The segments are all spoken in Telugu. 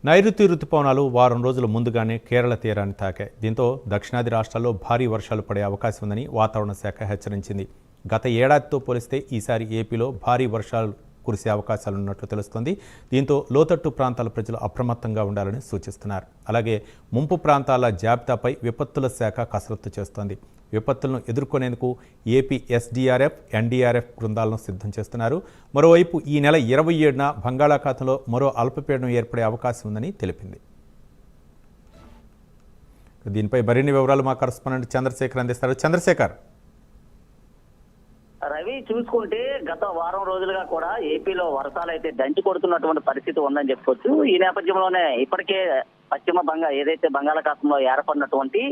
నైరుతి రుతుపవనాలు వారం రోజుల ముందుగానే కేరళ తీరాన్ని తాకాయి. దీంతో దక్షిణాది రాష్ట్రాల్లో భారీ వర్షాలు పడే అవకాశం ఉందని వాతావరణ శాఖ హెచ్చరించింది. గత ఏడాదితో పోలిస్తే ఈసారి ఏపీలో భారీ వర్షాలు కురిసే అవకాశాలున్నట్లు తెలుస్తోంది. దీంతో లోతట్టు ప్రాంతాల ప్రజలు అప్రమత్తంగా ఉండాలని సూచిస్తున్నారు. అలాగే ముంపు ప్రాంతాల జాబితాపై విపత్తుల శాఖ కసరత్తు చేస్తోంది. విపత్తులను ఎదుర్కొనేందుకు ఏపీ ఎస్డీఆర్ఎఫ్, ఎన్డీఆర్ఎఫ్ బృందాలను సిద్ధం చేస్తున్నారు. మరోవైపు ఈ నెల 27న బంగాళాఖాతంలో మరో అల్పపీడనం ఏర్పడే అవకాశం ఉందని తెలిపింది. దీనిపై మరిన్ని వివరాలు మా కరెస్పాండెంట్ చంద్రశేఖర్ అందిస్తారు. చంద్రశేఖర్, రవి, చూసుకుంటే గత వారం రోజులుగా కూడా ఏపీలో వర్షాలు అయితే దంచి కొడుతున్నటువంటి పరిస్థితి ఉందని చెప్పుకోవచ్చు. ఈ నేపథ్యంలోనే ఇప్పటికే ఏదైతే బంగాళాఖాతంలో ఏర్పడినటువంటి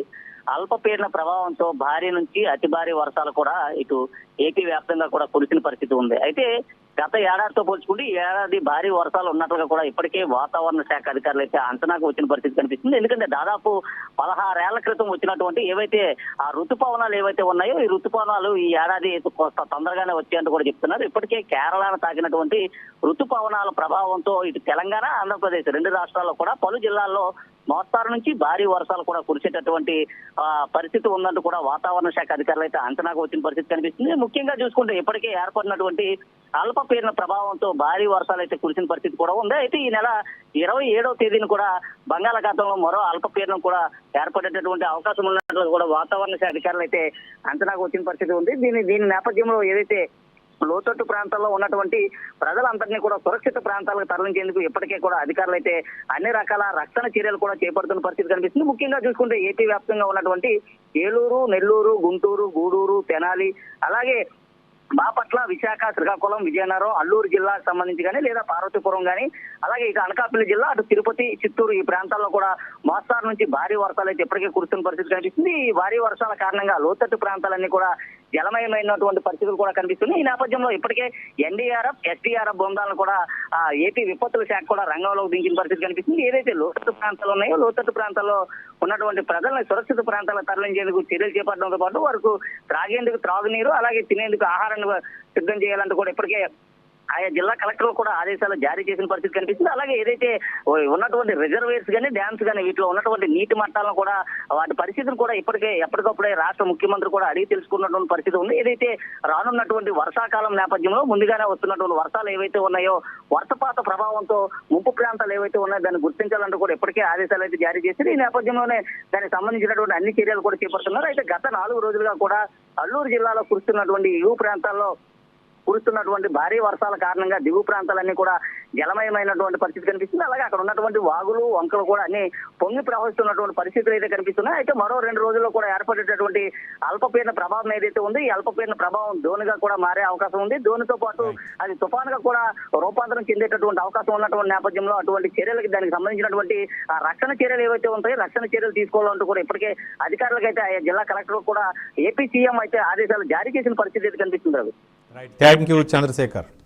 అల్పపీడన ప్రభావంతో భారీ నుంచి అతి భారీ వర్షాలు కూడా ఇటు ఏపీ వ్యాప్తంగా కూడా కురిసిన పరిస్థితి ఉంది. అయితే గత ఏడాదితో పోల్చుకుంటే ఈ ఏడాది భారీ వర్షాలు ఉన్నట్లుగా కూడా ఇప్పటికే వాతావరణ శాఖ అధికారులు అయితే అంచనాకు వచ్చిన పరిస్థితి కనిపిస్తుంది. ఎందుకంటే దాదాపు 16 ఏళ్ల క్రితం వచ్చినటువంటి ఏవైతే ఆ రుతుపవనాలు ఏవైతే ఉన్నాయో ఈ రుతుపవనాలు ఈ ఏడాది తొందరగానే వచ్చేందుకు కూడా చెప్తున్నారు. ఇప్పటికే కేరళను తాకినటువంటి రుతుపవనాల ప్రభావంతో ఇటు తెలంగాణ, ఆంధ్రప్రదేశ్ రెండు రాష్ట్రాల్లో కూడా పలు జిల్లాల్లో మోస్తారు నుంచి భారీ వర్షాలు కూడా కురిసేటటువంటి పరిస్థితి ఉందంటూ కూడా వాతావరణ శాఖ అధికారులు అయితే అంచనాకు వచ్చిన పరిస్థితి కనిపిస్తుంది. ముఖ్యంగా చూసుకుంటే ఇప్పటికే ఏర్పడినటువంటి అల్పపీడన ప్రభావంతో భారీ వర్షాలు అయితే కురిసిన పరిస్థితి కూడా ఉంది. అయితే ఈ నెల 27వ తేదీన కూడా బంగాళాఖాతంలో మరో అల్పపీడనం కూడా ఏర్పడేటటువంటి అవకాశం ఉన్నట్లు కూడా వాతావరణ శాఖ అధికారులు అయితే అంచనాకు వచ్చిన పరిస్థితి ఉంది. దీని నేపథ్యంలో ఏదైతే లోతట్టు ప్రాంతాల్లో ఉన్నటువంటి ప్రజలందరినీ కూడా సురక్షిత ప్రాంతాలకు తరలించేందుకు ఇప్పటికే కూడా అధికారులు అయితే అన్ని రకాల రక్షణ చర్యలు కూడా చేపడుతున్న పరిస్థితి కనిపిస్తుంది. ముఖ్యంగా చూసుకుంటే ఏపీ వ్యాప్తంగా ఉన్నటువంటి ఏలూరు, నెల్లూరు, గుంటూరు, గూడూరు, తెనాలి, అలాగే బాపట్ల, విశాఖ, శ్రీకాకుళం, విజయనగరం, అల్లూరు జిల్లాకు సంబంధించి కానీ లేదా పార్వతీపురం కానీ అలాగే ఇక అనకాపల్లి జిల్లా, అటు తిరుపతి, చిత్తూరు ఈ ప్రాంతాల్లో కూడా మోస్తారు నుంచి భారీ వర్షాలు అయితే ఇప్పటికే కురుస్తున్న పరిస్థితి కనిపిస్తుంది. ఈ భారీ వర్షాల కారణంగా లోతట్టు ప్రాంతాలన్నీ కూడా జలమయమైనటువంటి పరిస్థితులు కూడా కనిపిస్తున్నాయి. ఈ నేపథ్యంలో ఇప్పటికే ఎన్డీఆర్ఎఫ్, ఎస్డీఆర్ఎఫ్ బృందాలను కూడా ఏపీ విపత్తుల శాఖ కూడా రంగంలోకి దించిన పరిస్థితి కనిపిస్తుంది. ఏదైతే లోతట్టు ప్రాంతాలు ఉన్నాయో లోతట్టు ప్రాంతాల్లో ఉన్నటువంటి ప్రజలను సురక్షిత ప్రాంతాలకు తరలించేందుకు చర్యలు చేపట్టడంతో పాటు వారికి త్రాగేందుకు త్రాగునీరు, అలాగే తినేందుకు ఆహారాన్ని సిద్ధం చేయాలంటూ కూడా ఇప్పటికే ఆయా జిల్లా కలెక్టర్లు కూడా ఆదేశాలు జారీ చేసిన పరిస్థితి కనిపిస్తుంది. అలాగే ఏదైతే ఉన్నటువంటి రిజర్వేర్స్ కానీ, డ్యామ్స్ కానీ వీటిలో ఉన్నటువంటి నీటి మట్టాలను కూడా వాటి పరిస్థితిని కూడా ఇప్పటికే ఎప్పటికప్పుడే రాష్ట్ర ముఖ్యమంత్రి కూడా అడిగి తెలుసుకున్నటువంటి పరిస్థితి ఉంది. ఏదైతే రానున్నటువంటి వర్షాకాలం నేపథ్యంలో ముందుగానే వస్తున్నటువంటి వర్షాలు ఏవైతే ఉన్నాయో వర్షపాత ప్రభావంతో ముంపు ప్రాంతాలు ఏవైతే ఉన్నాయో దాన్ని గుర్తించాలంటూ కూడా ఇప్పటికే ఆదేశాలు అయితే జారీ చేశారు. ఈ నేపథ్యంలోనే దానికి సంబంధించినటువంటి అన్ని చర్యలు కూడా చేపడుతున్నారు. అయితే గత 4 రోజులుగా కూడా అల్లూరు జిల్లాలో కురుస్తున్నటువంటి ఎగువ ప్రాంతాల్లో కురుస్తున్నటువంటి భారీ వర్షాల కారణంగా దిగువ ప్రాంతాలన్నీ కూడా జలమయమైనటువంటి పరిస్థితి కనిపిస్తుంది. అలాగే అక్కడ ఉన్నటువంటి వాగులు, వంకలు కూడా అన్ని పొంగి ప్రవహిస్తున్నటువంటి పరిస్థితులు అయితే కనిపిస్తున్నాయి. అయితే మరో 2 రోజుల్లో కూడా ఏర్పడేటటువంటి అల్పపీడన ప్రభావం ఏదైతే ఉంది ఈ అల్పపీడన ప్రభావం దోనిగా కూడా మారే అవకాశం ఉంది. దోనితో పాటు అది తుఫానుగా కూడా రూపాంతరం చెందేటటువంటి అవకాశం ఉన్నటువంటి నేపథ్యంలో అటువంటి చర్యలకి దానికి సంబంధించినటువంటి రక్షణ చర్యలు ఏవైతే ఉంటాయో రక్షణ చర్యలు తీసుకోవాలంటూ కూడా ఇప్పటికే అధికారులకు అయితే ఆయా జిల్లా కలెక్టర్ కూడా ఏపీ సీఎం అయితే ఆదేశాలు జారీ చేసిన పరిస్థితి అయితే కనిపిస్తుంది. Thank you Chandrasekhar.